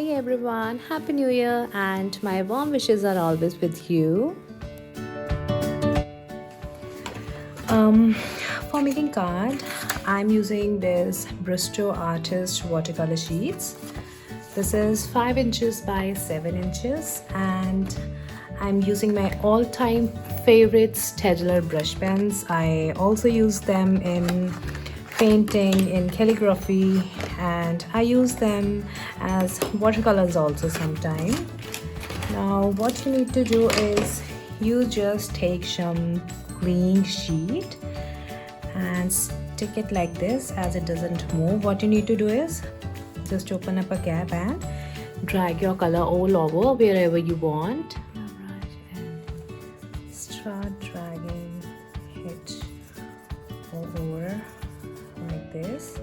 Hey everyone, Happy New Year and my warm wishes are always with you. Um, for making card, I'm using this Bristow Artist watercolor sheets. This is 5 inches by 7 inches and I'm using my all-time favorite STAEDTLER brush pens. I also use them in painting, in calligraphy, and I use them as watercolors also sometimes. Now what you need to do is you just take some clean sheet and stick it like this as it doesn't move. What you need to do is just open up a cap and drag your color all over wherever you want. And start dragging it all over like this.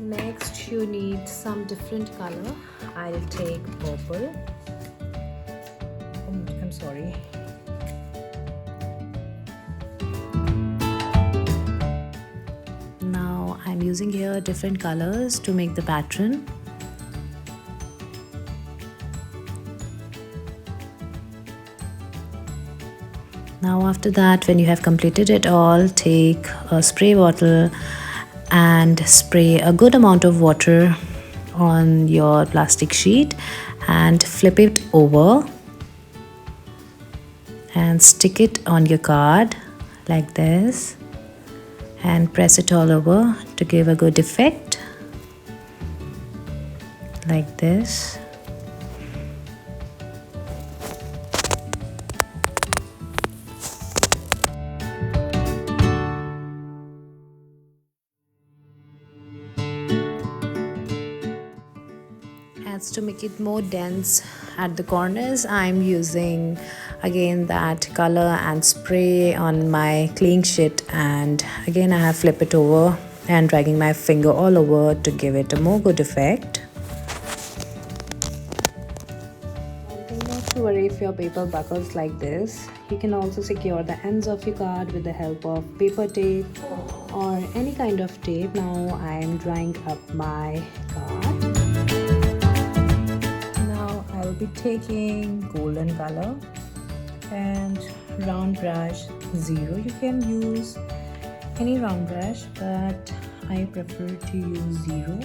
Next you need some different color. I'll take purple. I'm sorry. Now I'm using here different colors to make the pattern. Now after that, when you have completed it all, take a spray bottle and spray a good amount of water on your plastic sheet and flip it over and stick it on your card like this and press it all over to give a good effect like this. As to make it more dense at the corners, I'm using again that color and spray on my clean sheet, and again I have flipped it over and dragging my finger all over to give it a more good effect. One thing not to worry if your paper buckles like this. You can also secure the ends of your card with the help of paper tape or any kind of tape. Now I am drawing up my card. I'll be taking golden color and round brush 0. You can use any round brush, but I prefer to use 0,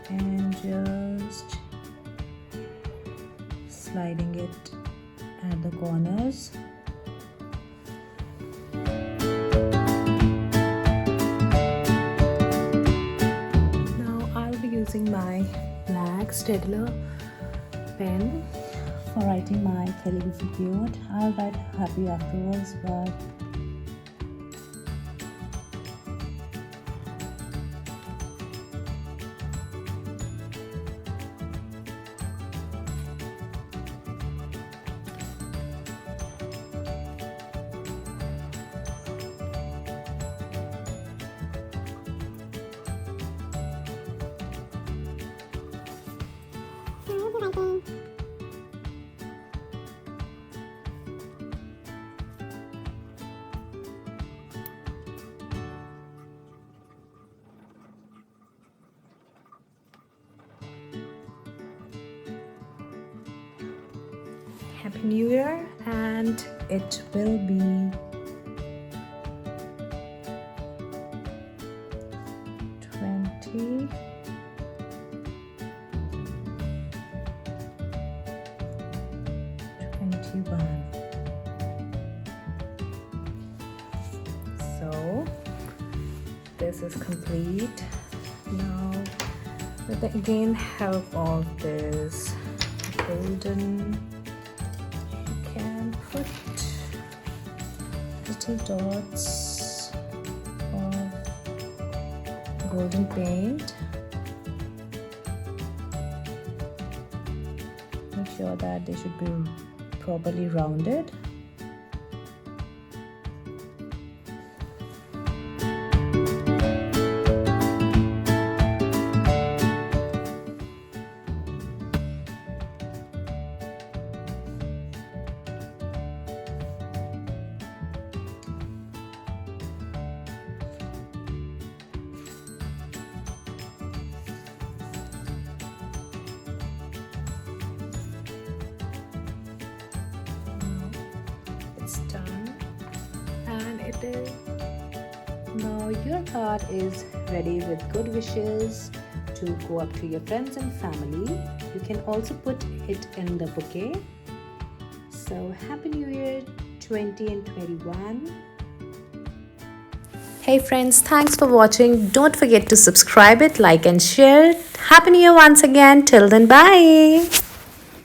and just sliding it at the corners. Now I'll be using my black STAEDTLER pen for writing my calligraphy code. I'll write happy afterwards, but Happy New Year, and it will be 2021. So this is complete. Now with the again help of this golden, put little dots of golden paint. Make sure that they should be properly rounded. birthday. Now your card is ready with good wishes to go up to your friends and family. You can also put it in the bouquet. So Happy New Year 20 and 21. Hey friends, thanks for watching. Don't forget to subscribe it, like and share. Happy New Year once again. Till then, bye.